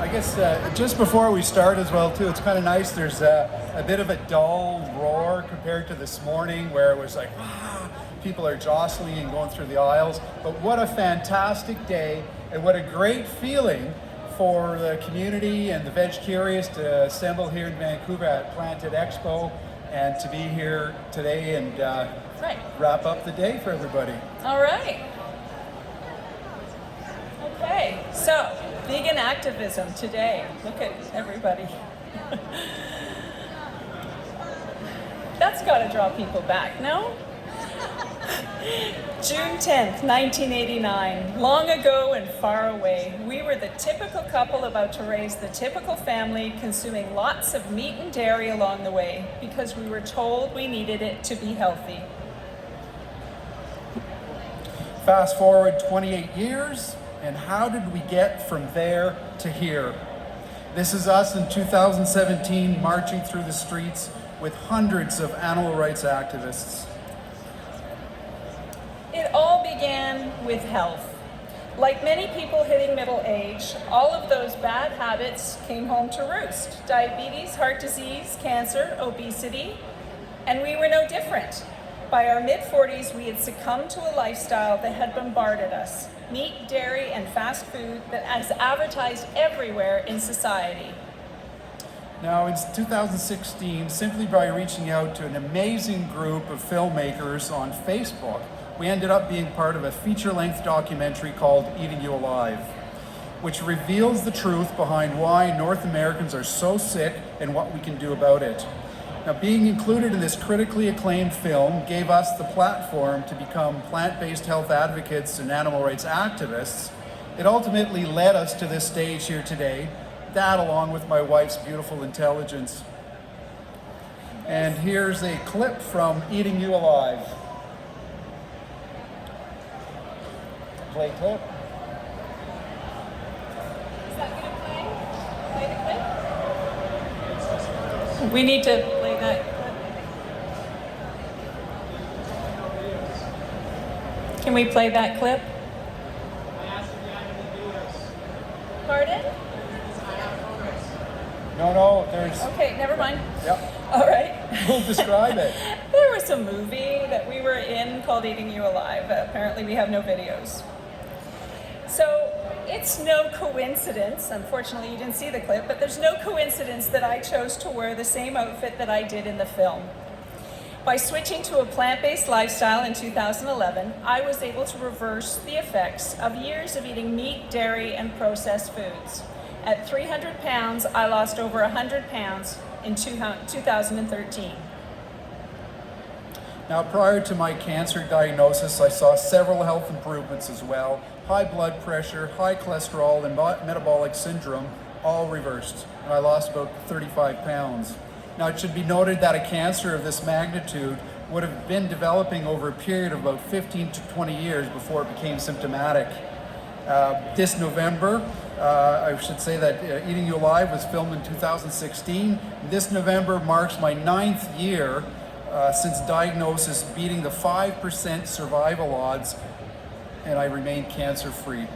I guess just before we start as well too, it's kind of nice. There's a bit of a dull roar compared to this morning where it was like, people are jostling and going through the aisles. But what a fantastic day, and what a great feeling for the community and the veg curious to assemble here in Vancouver at Planted Expo and to be here today and wrap up the day for everybody. All right. Okay, so vegan activism today. Look at everybody. That's got to draw people back, no? June 10th, 1989. Long ago and far away, we were the typical couple about to raise the typical family, consuming lots of meat and dairy along the way because we were told we needed it to be healthy. Fast forward 28 years, and how did we get from there to here? This is us in 2017 marching through the streets with hundreds of animal rights activists. It all began with health. Like many people hitting middle age, all of those bad habits came home to roost. Diabetes, heart disease, cancer, obesity, and we were no different. By our mid-40s, we had succumbed to a lifestyle that had bombarded us. Meat, dairy, and fast food that is advertised everywhere in society. Now, in 2016, simply by reaching out to an amazing group of filmmakers on Facebook, we ended up being part of a feature-length documentary called Eating You Alive, which reveals the truth behind why North Americans are so sick and what we can do about it. Now, being included in this critically acclaimed film gave us the platform to become plant-based health advocates and animal rights activists. It ultimately led us to this stage here today, that along with my wife's beautiful intelligence. And here's a clip from Eating You Alive. Play clip. Is that going to play? Play the clip? We need to play that clip. Can we play that clip? Pardon? No, there's... Okay, never mind. Yep. All right. We'll describe it. There was a movie that we were in called Eating You Alive. Apparently we have no videos. So it's no coincidence, unfortunately you didn't see the clip, but there's no coincidence that I chose to wear the same outfit that I did in the film. By switching to a plant-based lifestyle in 2011, I was able to reverse the effects of years of eating meat, dairy, and processed foods. At 300 pounds, I lost over 100 pounds in 2013. Now, prior to my cancer diagnosis, I saw several health improvements as well. High blood pressure, high cholesterol, and metabolic syndrome, all reversed. And I lost about 35 pounds. Now, it should be noted that a cancer of this magnitude would have been developing over a period of about 15 to 20 years before it became symptomatic. This November, I should say that Eating You Alive was filmed in 2016. This November marks my 9th year since diagnosis, beating the 5% survival odds, and I remain cancer-free.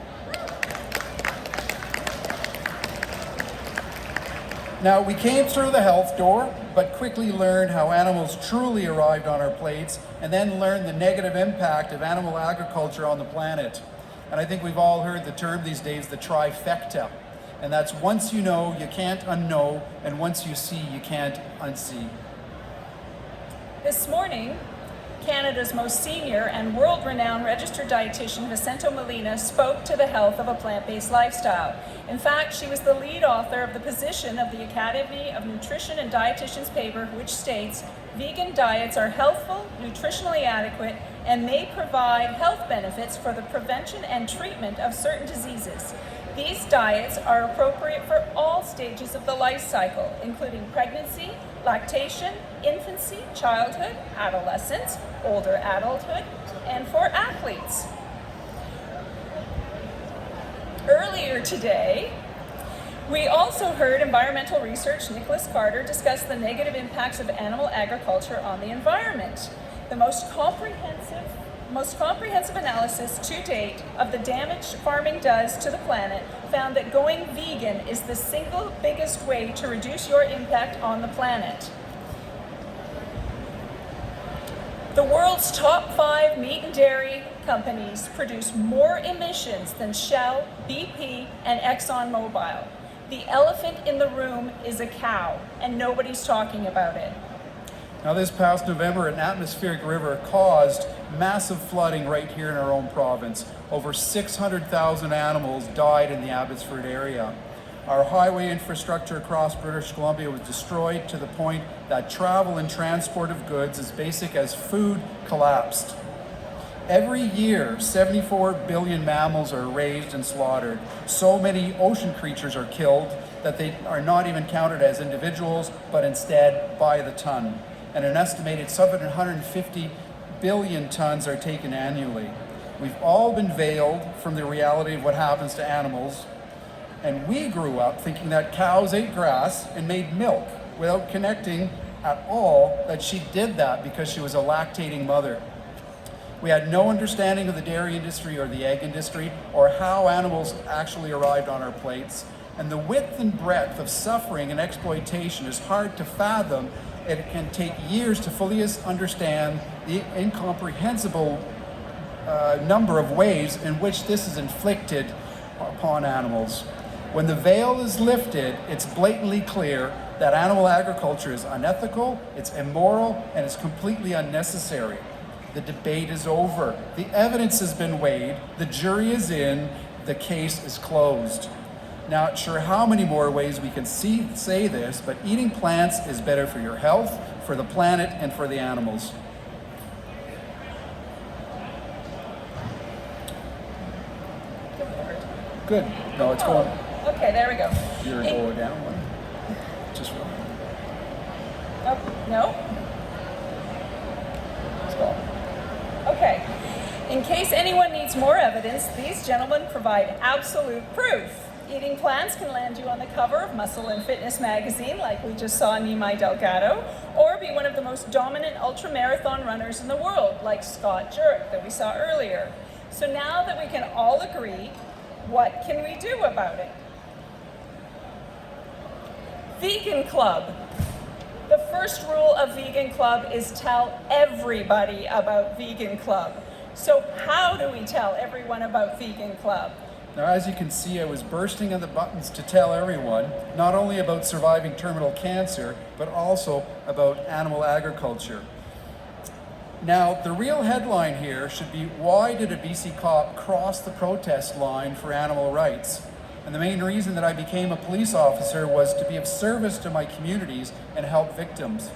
Now, we came through the health door, but quickly learned how animals truly arrived on our plates, and then learned the negative impact of animal agriculture on the planet. And I think we've all heard the term these days, the trifecta. And that's once you know, you can't unknow, and once you see, you can't unsee. This morning, Canada's most senior and world-renowned registered dietitian Vicente Molina spoke to the health of a plant-based lifestyle. In fact, she was the lead author of the position of the Academy of Nutrition and Dietitians paper, which states, vegan diets are healthful, nutritionally adequate, and may provide health benefits for the prevention and treatment of certain diseases. These diets are appropriate for all stages of the life cycle, including pregnancy, lactation, infancy, childhood, adolescence, older adulthood, and for athletes. Earlier today, we also heard environmental research Nicholas Carter discuss the negative impacts of animal agriculture on the environment. The most comprehensive most comprehensive analysis to date of the damage farming does to the planet found that going vegan is the single biggest way to reduce your impact on the planet. The world's top 5 meat and dairy companies produce more emissions than Shell, BP, and ExxonMobil. The elephant in the room is a cow, and nobody's talking about it. Now, this past November, an atmospheric river caused massive flooding right here in our own province. Over 600,000 animals died in the Abbotsford area. Our highway infrastructure across British Columbia was destroyed to the point that travel and transport of goods, as basic as food, collapsed. Every year, 74 billion mammals are raised and slaughtered. So many ocean creatures are killed that they are not even counted as individuals, but instead by the ton. And an estimated 750 billion tons are taken annually. We've all been veiled from the reality of what happens to animals, and we grew up thinking that cows ate grass and made milk without connecting at all that she did that because she was a lactating mother. We had no understanding of the dairy industry or the egg industry or how animals actually arrived on our plates. And the width and breadth of suffering and exploitation is hard to fathom. It can take years to fully understand the incomprehensible number of ways in which this is inflicted upon animals. When the veil is lifted, it's blatantly clear that animal agriculture is unethical, it's immoral, and it's completely unnecessary. The debate is over. The evidence has been weighed, the jury is in, the case is closed. Not sure how many more ways we can say this, but eating plants is better for your health, for the planet, and for the animals. Good. No, it's going. Okay, there we go. You're going down one. Just one. Oh, no? Let's go. Okay. In case anyone needs more evidence, these gentlemen provide absolute proof. Eating plants can land you on the cover of Muscle and Fitness magazine, like we just saw Nimai Delgado, or be one of the most dominant ultramarathon runners in the world, like Scott Jurek that we saw earlier. So now that we can all agree, what can we do about it? Vegan Club. The first rule of Vegan Club is tell everybody about Vegan Club. So how do we tell everyone about Vegan Club? Now, as you can see, I was bursting at the buttons to tell everyone, not only about surviving terminal cancer, but also about animal agriculture. Now, the real headline here should be, why did a BC cop cross the protest line for animal rights? And the main reason that I became a police officer was to be of service to my communities and help victims,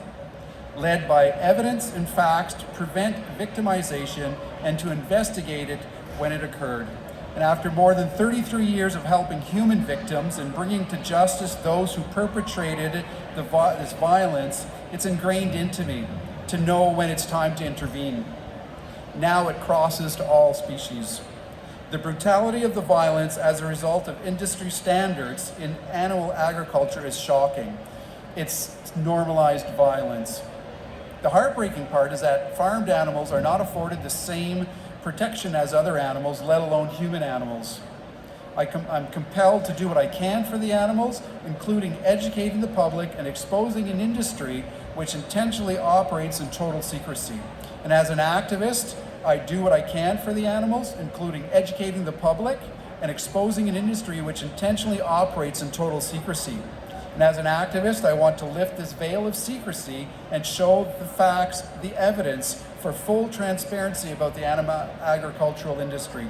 led by evidence and facts to prevent victimization and to investigate it when it occurred. And after more than 33 years of helping human victims and bringing to justice those who perpetrated this violence, it's ingrained into me to know when it's time to intervene. Now it crosses to all species. The brutality of the violence as a result of industry standards in animal agriculture is shocking. It's normalized violence. The heartbreaking part is that farmed animals are not afforded the same protection as other animals, let alone human animals. I'm compelled to do what I can for the animals, including educating the public and exposing an industry which intentionally operates in total secrecy. And as an activist, I do what I can for the animals, including educating the public and exposing an industry which intentionally operates in total secrecy. And as an activist, I want to lift this veil of secrecy and show the facts, the evidence for full transparency about the animal agricultural industry.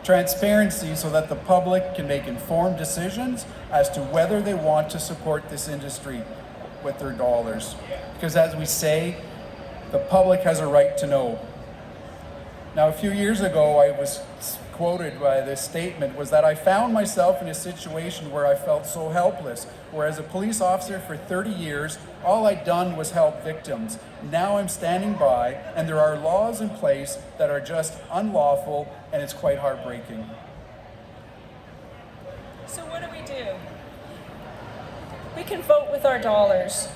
Transparency so that the public can make informed decisions as to whether they want to support this industry with their dollars. Because as we say, the public has a right to know. Now, a few years ago, I was quoted by this statement was that I found myself in a situation where I felt so helpless, where as a police officer for 30 years, all I'd done was help victims. Now I'm standing by, and there are laws in place that are just unlawful, and it's quite heartbreaking. So what do? We can vote with our dollars.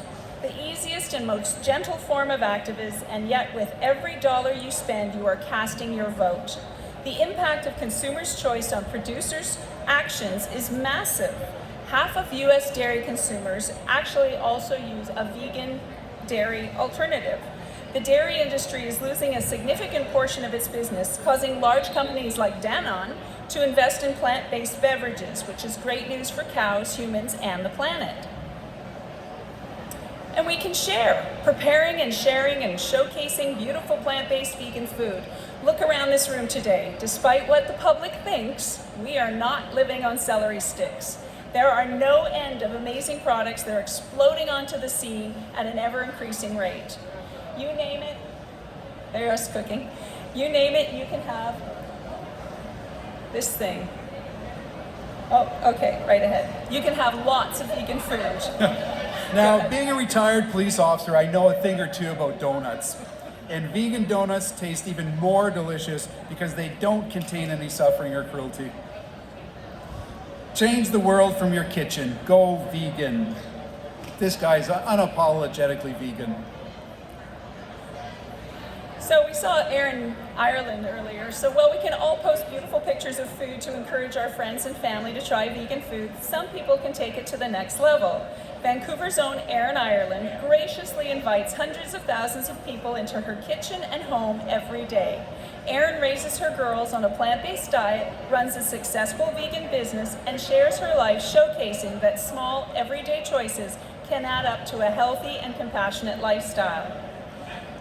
the easiest and most gentle form of activism, and yet with every dollar you spend, you are casting your vote. The impact of consumers' choice on producers' actions is massive. Half of US dairy consumers actually also use a vegan dairy alternative. The dairy industry is losing a significant portion of its business, causing large companies like Danone to invest in plant-based beverages, which is great news for cows, humans, and the planet. And we can share, preparing and sharing and showcasing beautiful plant-based vegan food. Look around this room today. Despite what the public thinks, we are not living on celery sticks. There are no end of amazing products that are exploding onto the scene at an ever-increasing rate. You name it, there's cooking. You name it, you can have this thing. Oh, okay, right ahead. You can have lots of vegan food. Now, being a retired police officer, I know a thing or two about donuts. And vegan donuts taste even more delicious because they don't contain any suffering or cruelty. Change the world from your kitchen. Go vegan. This guy's unapologetically vegan. So we saw Erin Ireland earlier. So while we can all post beautiful pictures of food to encourage our friends and family to try vegan food, some people can take it to the next level. Vancouver's own Erin Ireland graciously invites hundreds of thousands of people into her kitchen and home every day. Erin raises her girls on a plant-based diet, runs a successful vegan business, and shares her life showcasing that small, everyday choices can add up to a healthy and compassionate lifestyle.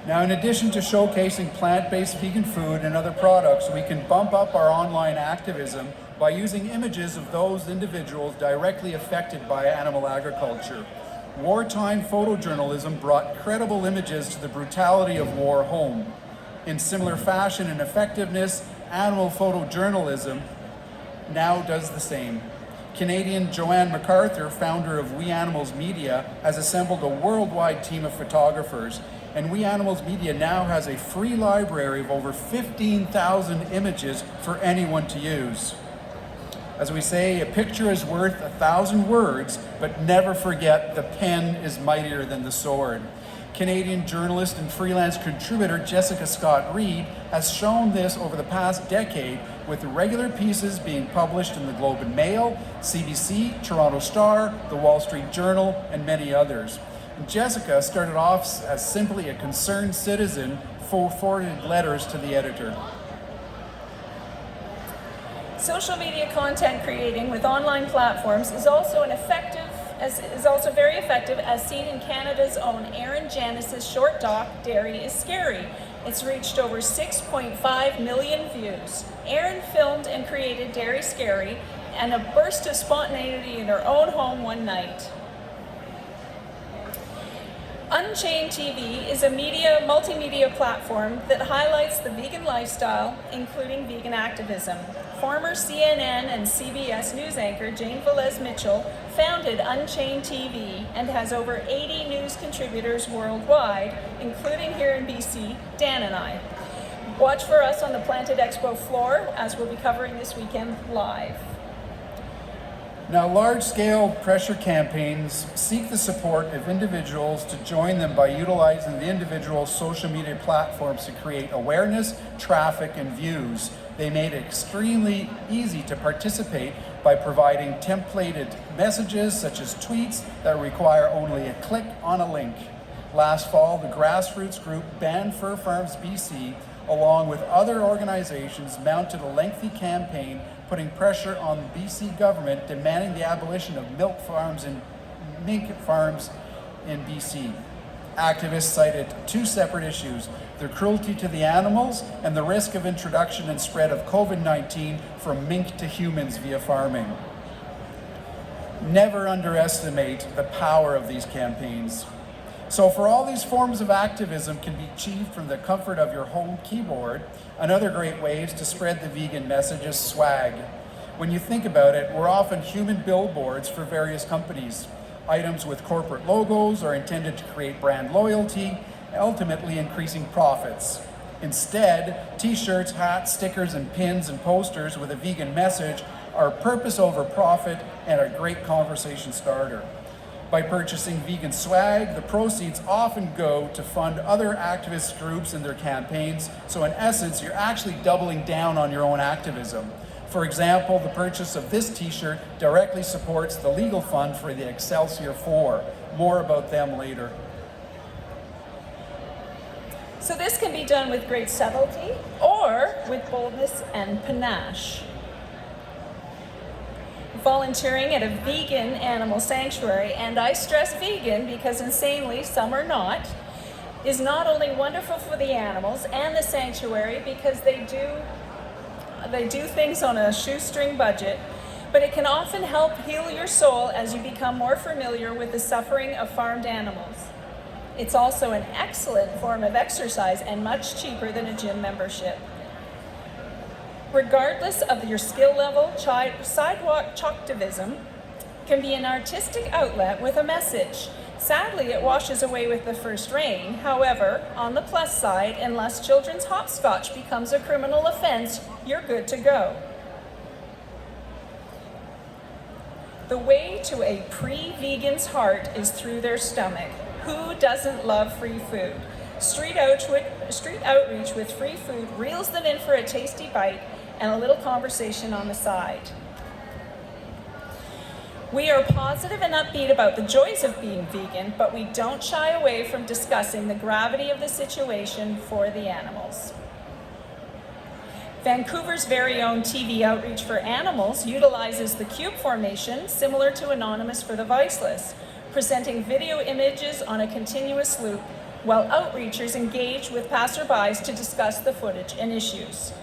Now, in addition to showcasing plant-based vegan food and other products, we can bump up our online activism by using images of those individuals directly affected by animal agriculture. Wartime photojournalism brought credible images to the brutality of war home. In similar fashion and effectiveness, animal photojournalism now does the same. Canadian Joanne MacArthur, founder of We Animals Media, has assembled a worldwide team of photographers, and We Animals Media now has a free library of over 15,000 images for anyone to use. As we say, a picture is worth 1,000 words, but never forget the pen is mightier than the sword. Canadian journalist and freelance contributor Jessica Scott Reed has shown this over the past decade, with regular pieces being published in the Globe and Mail, CBC, Toronto Star, the Wall Street Journal, and many others. And Jessica started off as simply a concerned citizen who forwarded letters to the editor. Social media content creating with online platforms is also very effective, as seen in Canada's own Erin Janis's short doc, Dairy is Scary. It's reached over 6.5 million views. Erin filmed and created Dairy Scary and a burst of spontaneity in her own home one night. Unchained TV is a multimedia platform that highlights the vegan lifestyle, including vegan activism. Former CNN and CBS news anchor Jane Velez Mitchell founded Unchained TV and has over 80 news contributors worldwide, including here in BC, Dan and I. Watch for us on the Planted Expo floor, as we'll be covering this weekend live. Now, large-scale pressure campaigns seek the support of individuals to join them by utilizing the individual social media platforms to create awareness, traffic, and views. They made it extremely easy to participate by providing templated messages such as tweets that require only a click on a link. Last fall, the grassroots group Ban Fur Farms BC, along with other organizations, mounted a lengthy campaign putting pressure on the BC government, demanding the abolition of mink farms in BC. Activists cited two separate issues: the cruelty to the animals and the risk of introduction and spread of COVID-19 from mink to humans via farming. Never underestimate the power of these campaigns. So for all these forms of activism can be achieved from the comfort of your home keyboard, another great way is to spread the vegan message is swag. When you think about it, we're often human billboards for various companies. Items with corporate logos are intended to create brand loyalty, ultimately increasing profits. Instead, t-shirts, hats, stickers, and pins and posters with a vegan message are purpose over profit and a great conversation starter. By purchasing vegan swag, the proceeds often go to fund other activist groups in their campaigns. So in essence, you're actually doubling down on your own activism. For example, the purchase of this t-shirt directly supports the legal fund for the Excelsior 4. More about them later. So this can be done with great subtlety or with boldness and panache. Volunteering at a vegan animal sanctuary, and I stress vegan because insanely some are not, is not only wonderful for the animals and the sanctuary because they do things on a shoestring budget, but it can often help heal your soul as you become more familiar with the suffering of farmed animals. It's also an excellent form of exercise and much cheaper than a gym membership. Regardless of your skill level, sidewalk Activism can be an artistic outlet with a message. Sadly, it washes away with the first rain. However, on the plus side, unless children's hopscotch becomes a criminal offense, you're good to go. The way to a pre-vegan's heart is through their stomach. Who doesn't love free food? Street outreach with free food reels them in for a tasty bite and a little conversation on the side. We are positive and upbeat about the joys of being vegan, but we don't shy away from discussing the gravity of the situation for the animals. Vancouver's very own TV Outreach for Animals utilizes the cube formation, similar to Anonymous for the Voiceless, presenting video images on a continuous loop while outreachers engage with passerbys to discuss the footage and issues.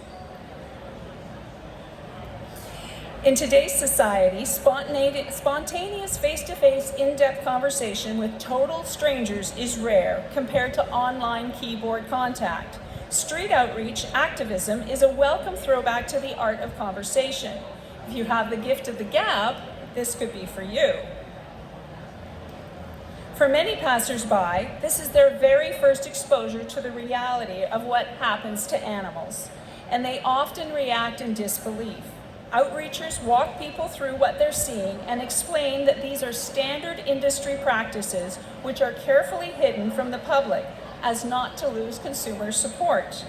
In today's society, spontaneous face-to-face, in-depth conversation with total strangers is rare compared to online keyboard contact. Street outreach activism is a welcome throwback to the art of conversation. If you have the gift of the gab, this could be for you. For many passersby, this is their very first exposure to the reality of what happens to animals, and they often react in disbelief. Outreachers walk people through what they're seeing and explain that these are standard industry practices which are carefully hidden from the public as not to lose consumer support.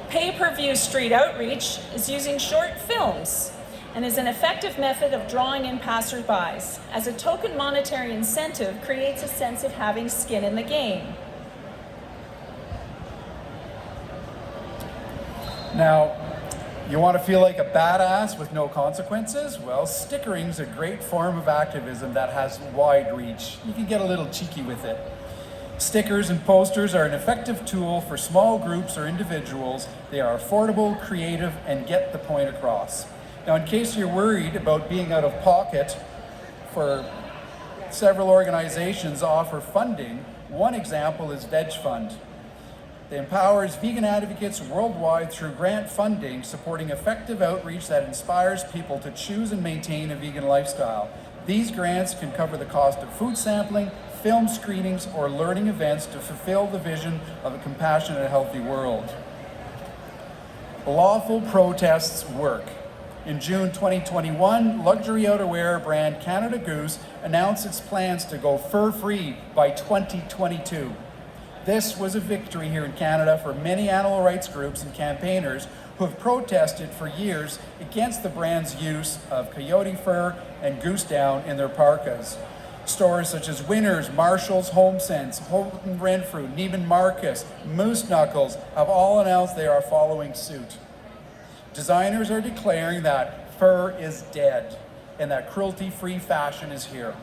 Pay-per-view street outreach is using short films and is an effective method of drawing in passerbys, as a token monetary incentive creates a sense of having skin in the game. Now, you want to feel like a badass with no consequences? Well, stickering's a great form of activism that has wide reach. You can get a little cheeky with it. Stickers and posters are an effective tool for small groups or individuals. They are affordable, creative, and get the point across. Now, in case you're worried about being out of pocket, for several organizations offer funding. One example is Veg Fund. It empowers vegan advocates worldwide through grant funding, supporting effective outreach that inspires people to choose and maintain a vegan lifestyle. These grants can cover the cost of food sampling, film screenings, or learning events to fulfill the vision of a compassionate, healthy world. Lawful protests work. In June 2021, luxury outerwear brand Canada Goose announced its plans to go fur-free by 2022. This was a victory here in Canada for many animal rights groups and campaigners who have protested for years against the brand's use of coyote fur and goose down in their parkas. Stores such as Winners, Marshall's, HomeSense, Holton Renfrew, Neiman Marcus, Moose Knuckles have all announced they are following suit. Designers are declaring that fur is dead and that cruelty-free fashion is here.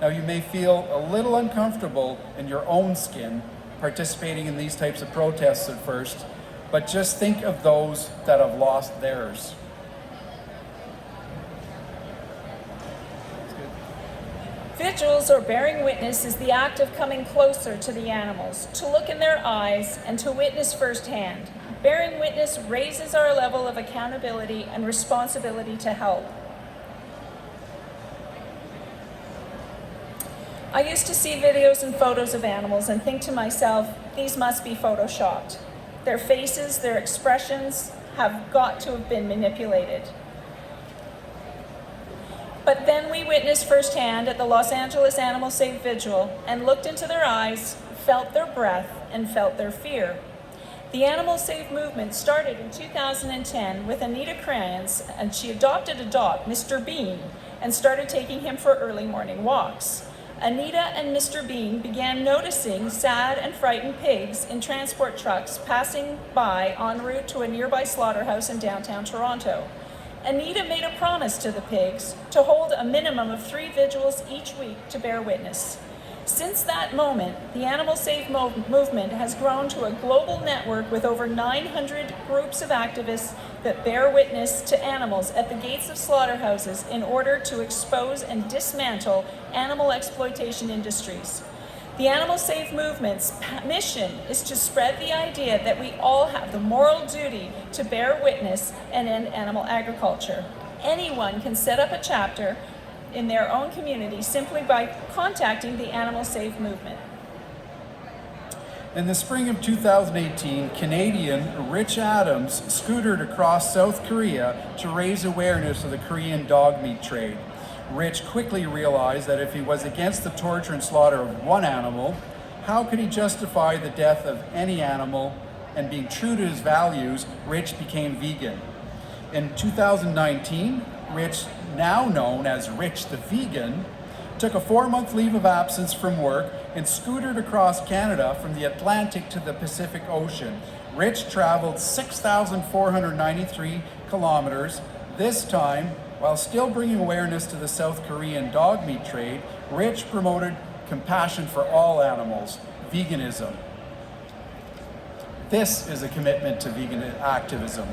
Now, you may feel a little uncomfortable in your own skin participating in these types of protests at first, but just think of those that have lost theirs. Vigils, or bearing witness, is the act of coming closer to the animals, to look in their eyes and to witness firsthand. Bearing witness raises our level of accountability and responsibility to help. I used to see videos and photos of animals and think to myself, these must be photoshopped. Their faces, their expressions have got to have been manipulated. But then we witnessed firsthand at the Los Angeles Animal Safe Vigil and looked into their eyes, felt their breath, and felt their fear. The Animal Safe movement started in 2010 with Anita Kranz, and she adopted a dog, Mr. Bean, and started taking him for early morning walks. Anita and Mr. Bean began noticing sad and frightened pigs in transport trucks passing by en route to a nearby slaughterhouse in downtown Toronto. Anita made a promise to the pigs to hold a minimum of 3 vigils each week to bear witness. Since that moment, the Animal Safe movement has grown to a global network with over 900 groups of activists that bear witness to animals at the gates of slaughterhouses in order to expose and dismantle animal exploitation industries. The Animal Safe movement's mission is to spread the idea that we all have the moral duty to bear witness and end animal agriculture. Anyone can set up a chapter in their own community simply by contacting the Animal Safe movement. In the spring of 2018, Canadian Rich Adams scootered across South Korea to raise awareness of the Korean dog meat trade. Rich quickly realized that if he was against the torture and slaughter of one animal, how could he justify the death of any animal? And being true to his values, Rich became vegan. In 2019, Rich, now known as Rich the Vegan, took a 4-month leave of absence from work and scootered across Canada from the Atlantic to the Pacific Ocean. Rich traveled 6,493 kilometers. This time, while still bringing awareness to the South Korean dog meat trade, Rich promoted compassion for all animals, veganism. This is a commitment to vegan activism.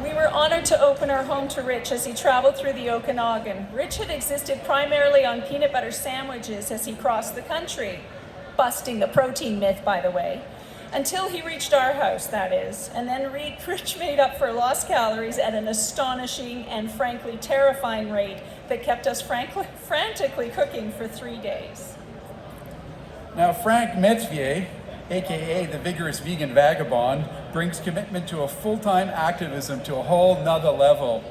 We were honored to open our home to Rich as he traveled through the Okanagan. Rich had existed primarily on peanut butter sandwiches as he crossed the country, busting the protein myth, by the way, until he reached our house, that is, and then Rich made up for lost calories at an astonishing and frankly terrifying rate that kept us frantically cooking for 3 days. Now, Frank Metvier, aka the vigorous vegan vagabond, brings commitment to a full-time activism to a whole nother level.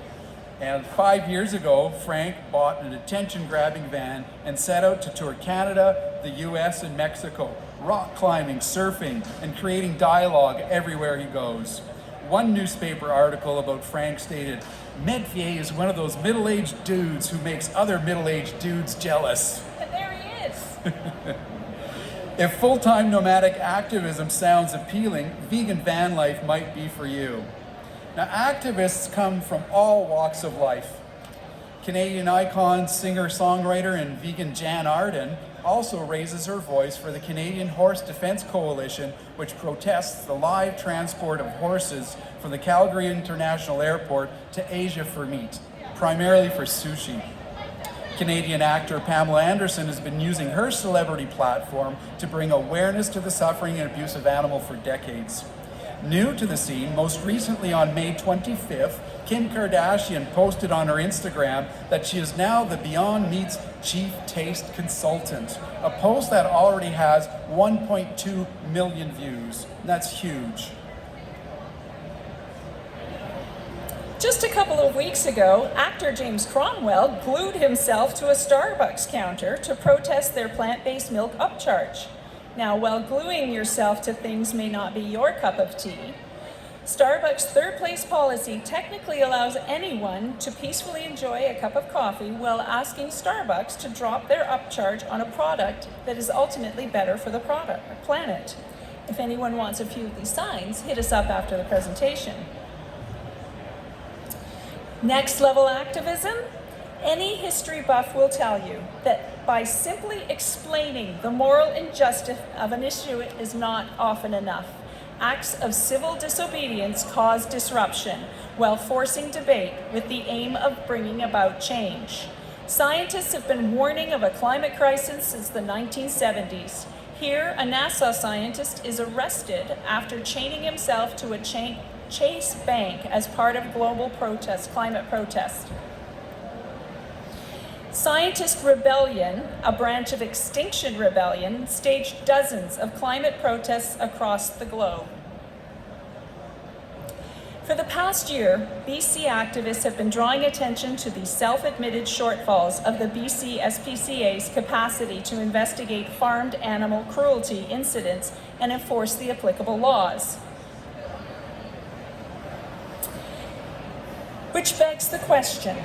And 5 years ago, Frank bought an attention-grabbing van and set out to tour Canada, the US, and Mexico, rock climbing, surfing, and creating dialogue everywhere he goes. One newspaper article about Frank stated, "Metvier is one of those middle-aged dudes who makes other middle-aged dudes jealous." And there he is. If full-time nomadic activism sounds appealing, vegan van life might be for you. Now, activists come from all walks of life. Canadian icon, singer, songwriter, and vegan Jan Arden also raises her voice for the Canadian Horse Defense Coalition, which protests the live transport of horses from the Calgary International Airport to Asia for meat, primarily for sushi. Canadian actor Pamela Anderson has been using her celebrity platform to bring awareness to the suffering and abuse of animals for decades. New to the scene, most recently on May 25th, Kim Kardashian posted on her Instagram that she is now the Beyond Meat's chief taste consultant, a post that already has 1.2 million views. That's huge. Just a couple of weeks ago, actor James Cromwell glued himself to a Starbucks counter to protest their plant-based milk upcharge. Now, while gluing yourself to things may not be your cup of tea, Starbucks' third-place policy technically allows anyone to peacefully enjoy a cup of coffee while asking Starbucks to drop their upcharge on a product that is ultimately better for the planet. If anyone wants a few of these signs, hit us up after the presentation. Next level activism? Any history buff will tell you that by simply explaining the moral injustice of an issue is not often enough. Acts of civil disobedience cause disruption while forcing debate with the aim of bringing about change. Scientists have been warning of a climate crisis since the 1970s. Here, a NASA scientist is arrested after chaining himself to a Chase Bank as part of global climate protest. Scientist Rebellion, a branch of Extinction Rebellion, staged dozens of climate protests across the globe. For the past year, BC activists have been drawing attention to the self-admitted shortfalls of the BC SPCA's capacity to investigate farmed animal cruelty incidents and enforce the applicable laws. Which begs the question,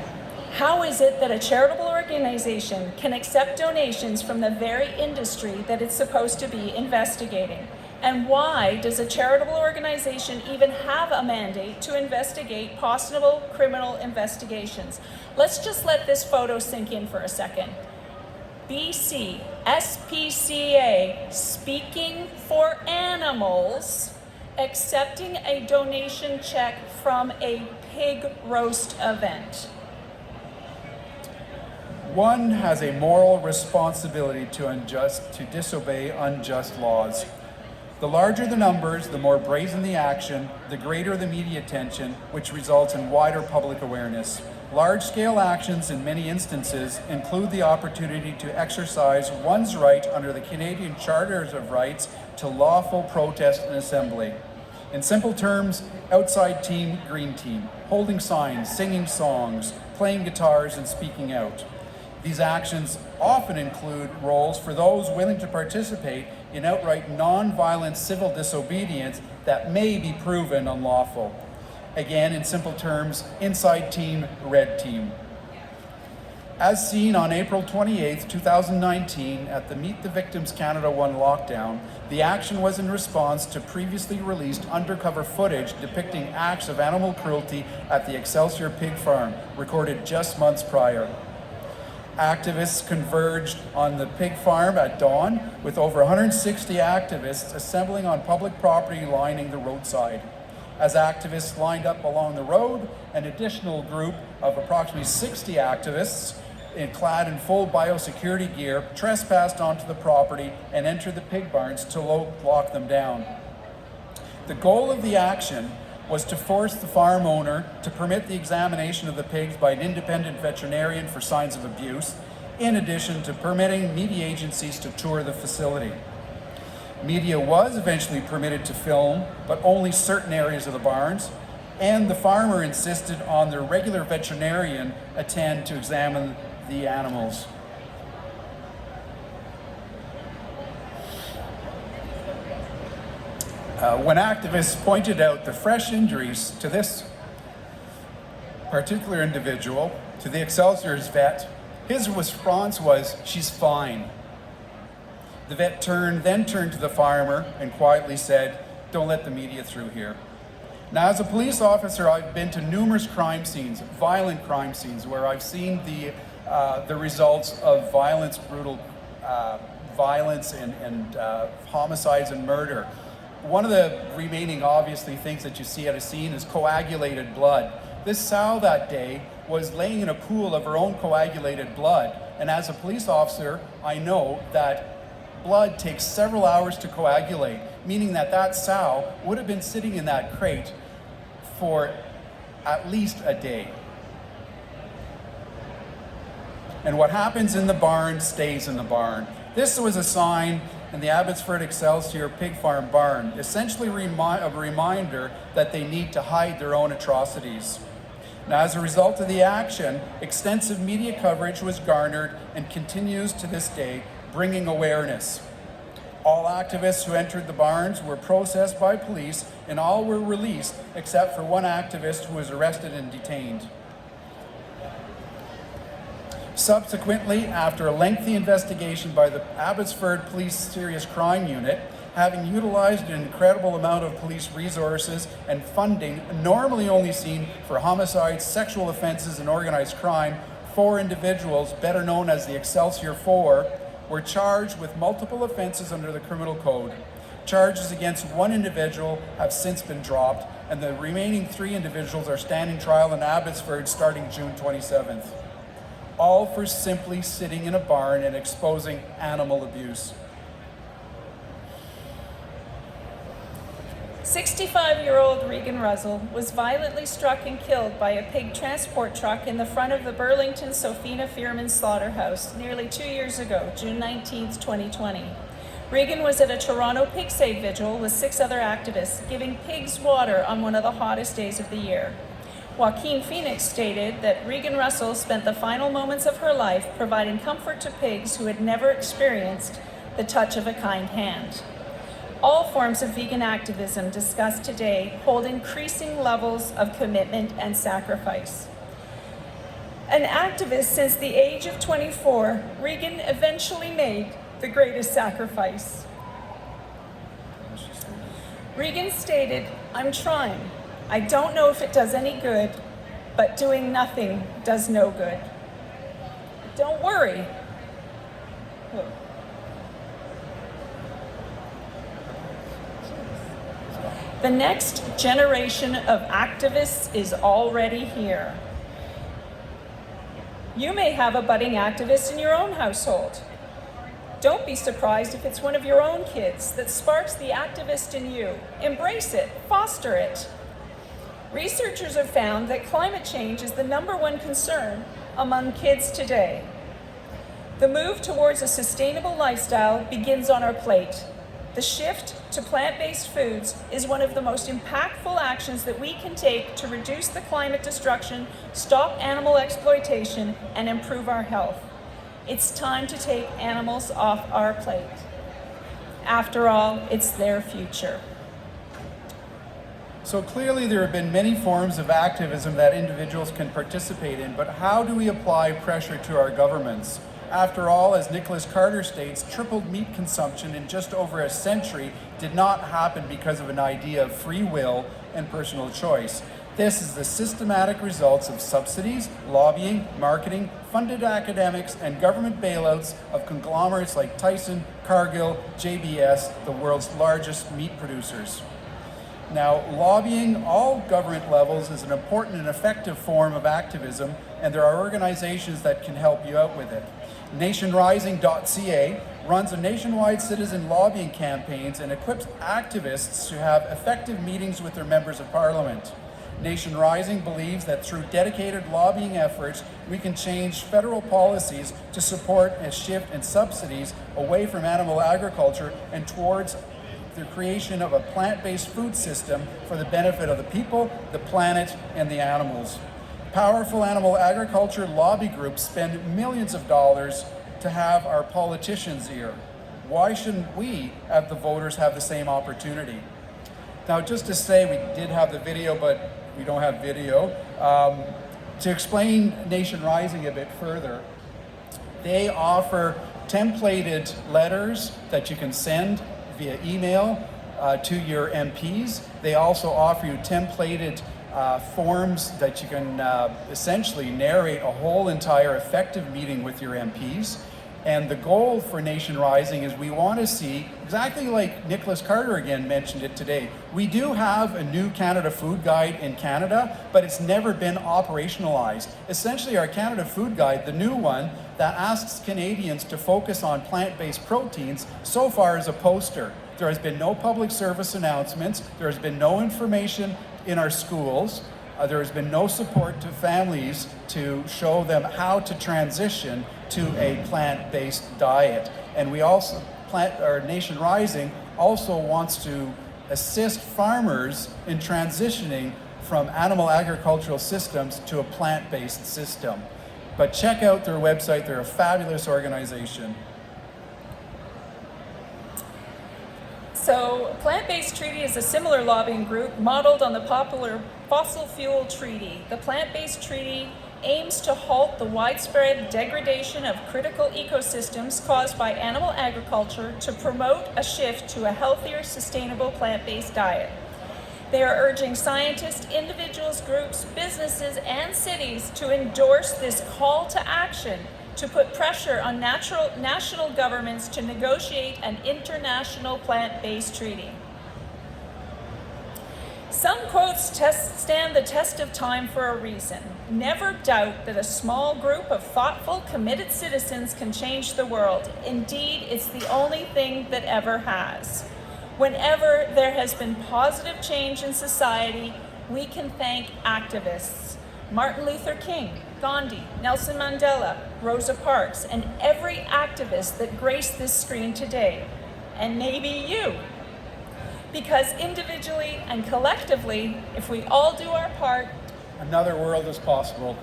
how is it that a charitable organization can accept donations from the very industry that it's supposed to be investigating? And why does a charitable organization even have a mandate to investigate possible criminal investigations? Let's just let this photo sink in for a second. BC SPCA, speaking for animals, accepting a donation check from a pig roast event. One has a moral responsibility to disobey unjust laws. The larger the numbers, the more brazen the action, the greater the media attention, which results in wider public awareness. Large-scale actions in many instances include the opportunity to exercise one's right under the Canadian Charters of Rights to lawful protest and assembly. In simple terms, outside team, green team, holding signs, singing songs, playing guitars, and speaking out. These actions often include roles for those willing to participate in outright non-violent civil disobedience that may be proven unlawful. Again, in simple terms, inside team, red team. As seen on April 28, 2019 at the Meet the Victims Canada 1 lockdown, the action was in response to previously released undercover footage depicting acts of animal cruelty at the Excelsior Pig Farm, recorded just months prior. Activists converged on the pig farm at dawn, with over 160 activists assembling on public property lining the roadside. As activists lined up along the road, an additional group of approximately 60 activists, clad in full biosecurity gear, trespassed onto the property and entered the pig barns to lock them down. The goal of the action was to force the farm owner to permit the examination of the pigs by an independent veterinarian for signs of abuse, in addition to permitting media agencies to tour the facility. Media was eventually permitted to film, but only certain areas of the barns, and the farmer insisted on the regular veterinarian attend to examine the animals. When activists pointed out the fresh injuries to this particular individual, to the Excelsior's vet, his response was, "She's fine." The vet then turned to the farmer and quietly said, "Don't let the media through here." Now, as a police officer, I've been to numerous crime scenes, violent crime scenes, where I've seen the results of violence, brutal violence and homicides and murder. One of the remaining, obviously, things that you see at a scene is coagulated blood. This sow that day was laying in a pool of her own coagulated blood. And as a police officer, I know that blood takes several hours to coagulate, meaning that that sow would have been sitting in that crate for at least a day. And what happens in the barn stays in the barn. This was a sign in the Abbotsford Excelsior Pig Farm barn, essentially a reminder that they need to hide their own atrocities. Now, as a result of the action, extensive media coverage was garnered and continues to this day, bringing awareness. All activists who entered the barns were processed by police, and all were released except for one activist who was arrested and detained. Subsequently, after a lengthy investigation by the Abbotsford Police Serious Crime Unit, having utilized an incredible amount of police resources and funding normally only seen for homicides, sexual offenses, and organized crime, 4 individuals, better known as the Excelsior 4, were charged with multiple offenses under the criminal code. Charges against 1 individual have since been dropped, and the remaining 3 individuals are standing trial in Abbotsford starting June 27th. All for simply sitting in a barn and exposing animal abuse. 65-year-old Regan Russell was violently struck and killed by a pig transport truck in the front of the Burlington Sophina Fearman slaughterhouse nearly 2 years ago, June 19, 2020. Regan was at a Toronto Pig Save Vigil with 6 other activists, giving pigs water on one of the hottest days of the year. Joaquin Phoenix stated that Regan Russell spent the final moments of her life providing comfort to pigs who had never experienced the touch of a kind hand. All forms of vegan activism discussed today hold increasing levels of commitment and sacrifice. An activist since the age of 24, Regan eventually made the greatest sacrifice. Regan stated, "I'm trying. I don't know if it does any good, but doing nothing does no good. Don't worry." The next generation of activists is already here. You may have a budding activist in your own household. Don't be surprised if it's one of your own kids that sparks the activist in you. Embrace it, foster it. Researchers have found that climate change is the #1 concern among kids today. The move towards a sustainable lifestyle begins on our plate. The shift to plant-based foods is one of the most impactful actions that we can take to reduce the climate destruction, stop animal exploitation, and improve our health. It's time to take animals off our plate. After all, it's their future. So clearly there have been many forms of activism that individuals can participate in, but how do we apply pressure to our governments? After all, as Nicholas Carter states, tripled meat consumption in just over a century did not happen because of an idea of free will and personal choice. This is the systematic results of subsidies, lobbying, marketing, funded academics, and government bailouts of conglomerates like Tyson, Cargill, JBS, the world's largest meat producers. Now, lobbying all government levels is an important and effective form of activism, and there are organizations that can help you out with it. NationRising.ca runs a nationwide citizen lobbying campaigns and equips activists to have effective meetings with their members of parliament. Nation Rising believes that through dedicated lobbying efforts, we can change federal policies to support a shift in subsidies away from animal agriculture and towards the creation of a plant-based food system for the benefit of the people, the planet, and the animals. Powerful animal agriculture lobby groups spend millions of dollars to have our politicians here. Why shouldn't we, as the voters, have the same opportunity? Now, just to say, we did have the video, but we don't have video. To explain Nation Rising a bit further, they offer templated letters that you can send via email to your MPs. They also offer you templated forms that you can essentially narrate a whole entire effective meeting with your MPs. And the goal for Nation Rising is we want to see, exactly like Nicholas Carter again mentioned it today, we do have a new Canada Food Guide in Canada, but it's never been operationalized. Essentially, our Canada Food Guide, the new one, that asks Canadians to focus on plant-based proteins, so far is a poster. There has been no public service announcements, there has been no information in our schools, there has been no support to families to show them how to transition to a plant-based diet. And we also, Nation Rising also wants to assist farmers in transitioning from animal agricultural systems to a plant-based system. But check out their website, they're a fabulous organization. So, Plant-Based Treaty is a similar lobbying group modeled on the popular Fossil Fuel Treaty. The Plant-Based Treaty aims to halt the widespread degradation of critical ecosystems caused by animal agriculture to promote a shift to a healthier, sustainable plant-based diet. They are urging scientists, individuals, groups, businesses, and cities to endorse this call to action to put pressure on national governments to negotiate an international plant-based treaty. Some quotes stand the test of time for a reason. Never doubt that a small group of thoughtful, committed citizens can change the world. Indeed, it's the only thing that ever has. Whenever there has been positive change in society, we can thank activists. Martin Luther King, Gandhi, Nelson Mandela, Rosa Parks, and every activist that graced this screen today. and maybe you. Because individually and collectively, if we all do our part, another world is possible.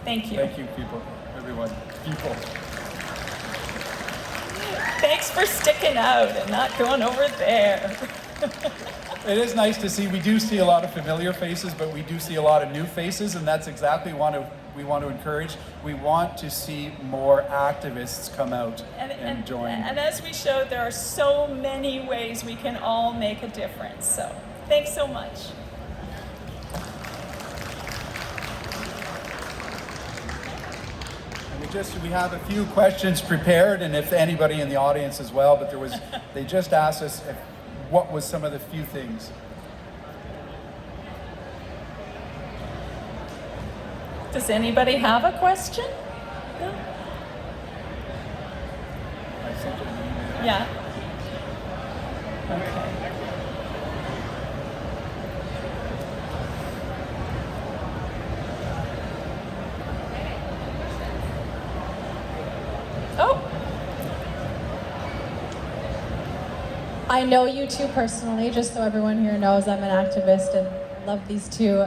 Thank you. Thank you, people, everyone, people. Thanks for sticking out and not going over there. It is nice to see, we do see a lot of familiar faces, but we do see a lot of new faces, and that's exactly what we want to encourage. We want to see more activists come out and join. And as we showed, there are so many ways we can all make a difference. So thanks so much. We have a few questions prepared, and if anybody in the audience as well, but they just asked us what was some of the few things. Does anybody have a question? No? I sent you an email. Yeah. Okay. Oh. I know you two personally, just so everyone here knows I'm an activist and love these two.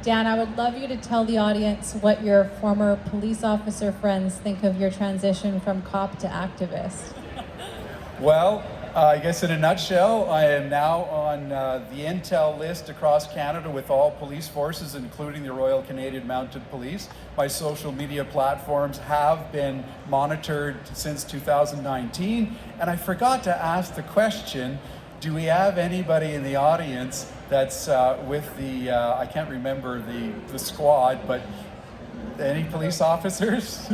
Dan, I would love you to tell the audience what your former police officer friends think of your transition from cop to activist. Well, I guess in a nutshell, I am now on the intel list across Canada with all police forces, including the Royal Canadian Mounted Police. My social media platforms have been monitored since 2019, and I forgot to ask the question, do we have anybody in the audience that's with the, I can't remember the squad, but any police officers?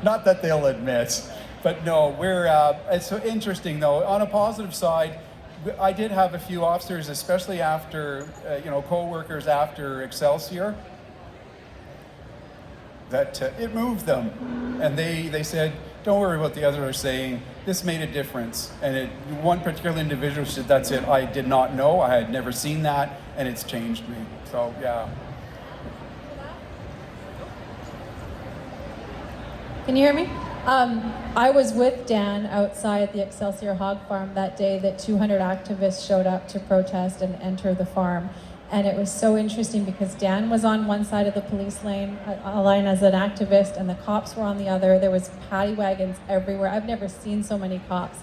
Not that they'll admit. But no, it's so interesting though. On a positive side, I did have a few officers, especially after, co-workers after Excelsior, that it moved them. And they said, don't worry what the others are saying, this made a difference. And one particular individual said, that's it, I did not know, I had never seen that, and it's changed me. So yeah. Can you hear me? I was with Dan outside the Excelsior hog farm that day that 200 activists showed up to protest and enter the farm. And it was so interesting because Dan was on one side of the police line as an activist, and the cops were on the other. There was paddy wagons everywhere. I've never seen so many cops.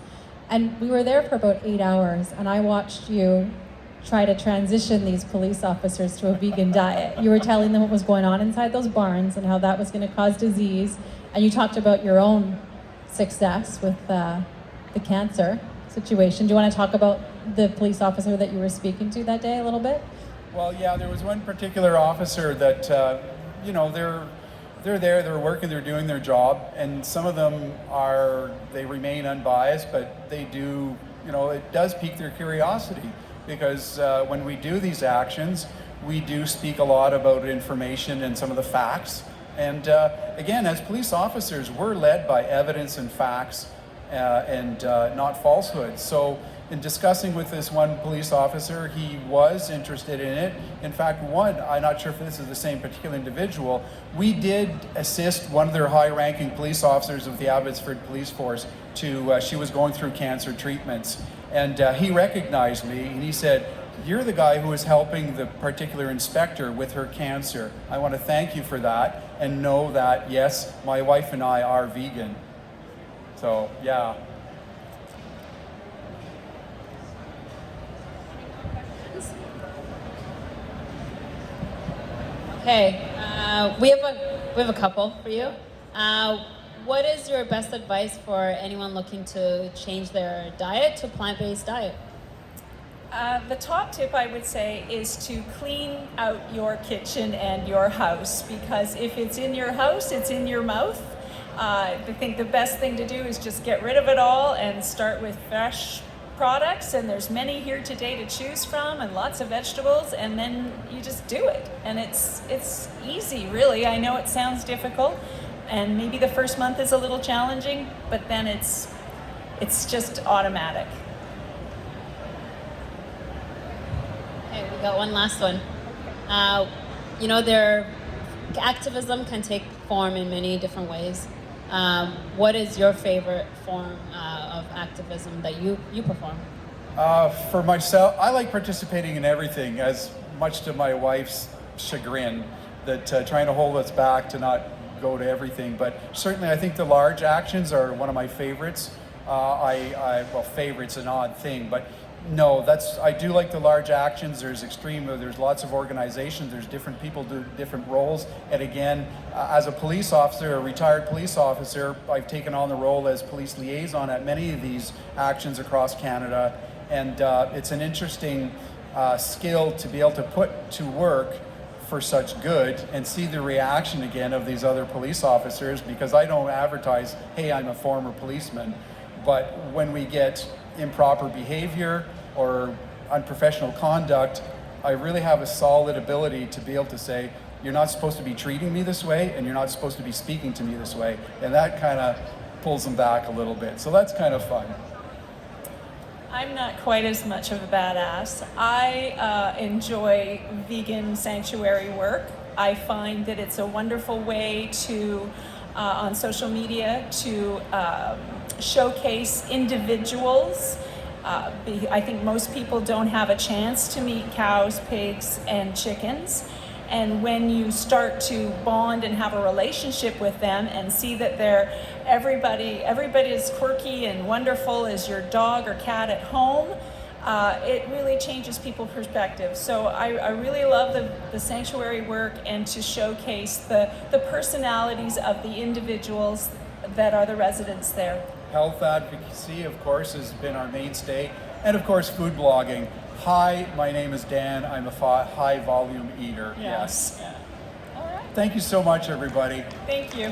And we were there for about 8 hours, and I watched you try to transition these police officers to a vegan diet. You were telling them what was going on inside those barns and how that was going to cause disease. And you talked about your own success with the cancer situation. Do you want to talk about the police officer that you were speaking to that day a little bit? Well, yeah, there was one particular officer that, they're there, they're working, they're doing their job, and some of them they remain unbiased, but they do, it does pique their curiosity, because when we do these actions, we do speak a lot about information and some of the facts. And again, as police officers, we're led by evidence and facts and not falsehoods. So in discussing with this one police officer, he was interested in it. In fact, I'm not sure if this is the same particular individual, we did assist one of their high-ranking police officers of the Abbotsford Police Force she was going through cancer treatments. And he recognized me and he said, "You're the guy who was helping the particular inspector with her cancer. I want to thank you for that and know that, yes, my wife and I are vegan." So, yeah. Okay, we have a couple for you. What is your best advice for anyone looking to change their diet to plant-based diet? The top tip I would say is to clean out your kitchen and your house, because if it's in your house, it's in your mouth. I think the best thing to do is just get rid of it all and start with fresh products, and there's many here today to choose from and lots of vegetables, and then you just do it. And it's easy, really. I know it sounds difficult, and maybe the first month is a little challenging, but then it's just automatic. Okay, we got one last one. Activism can take form in many different ways. What is your favorite form of activism that you perform? For myself, I like participating in everything, as much to my wife's chagrin, that trying to hold us back to not go to everything. But certainly, I think the large actions are one of my favorites. Well, favorite's an odd thing, but no, I do like the large actions. There's lots of organizations, there's different people do different roles. And again, as a police officer, a retired police officer, I've taken on the role as police liaison at many of these actions across Canada. And it's an interesting skill to be able to put to work for such good and see the reaction again of these other police officers, because I don't advertise, hey, I'm a former policeman. But when we get improper behavior or unprofessional conduct, I really have a solid ability to be able to say, you're not supposed to be treating me this way, and you're not supposed to be speaking to me this way. And that kind of pulls them back a little bit. So that's kind of fun. I'm not quite as much of a badass. I enjoy vegan sanctuary work. I find that it's a wonderful way to, on social media, to showcase individuals. I think most people don't have a chance to meet cows, pigs, and chickens. And when you start to bond and have a relationship with them and see that everybody is quirky and wonderful as your dog or cat at home, it really changes people's perspective. So I really love the sanctuary work and to showcase the personalities of the individuals that are the residents there. Health advocacy, of course, has been our mainstay. And of course, food blogging. Hi, my name is Dan. I'm a high volume eater. Yes. Yeah. All right. Thank you so much, everybody. Thank you.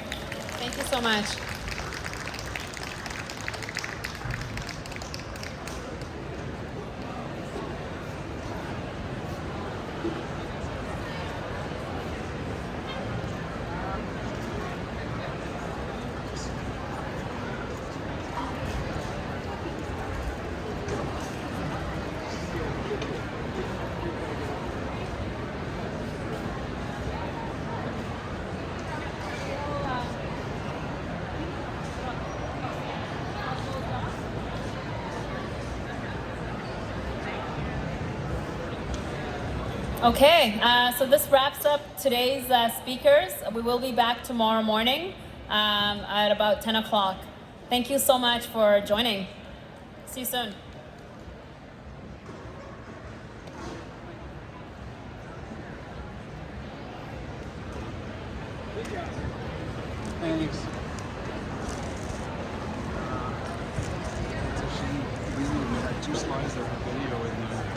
Thank you so much. Okay, so this wraps up today's speakers. We will be back tomorrow morning at about 10 o'clock. Thank you so much for joining. See you soon. Thanks. It's a shame we had 2 slides of video in there.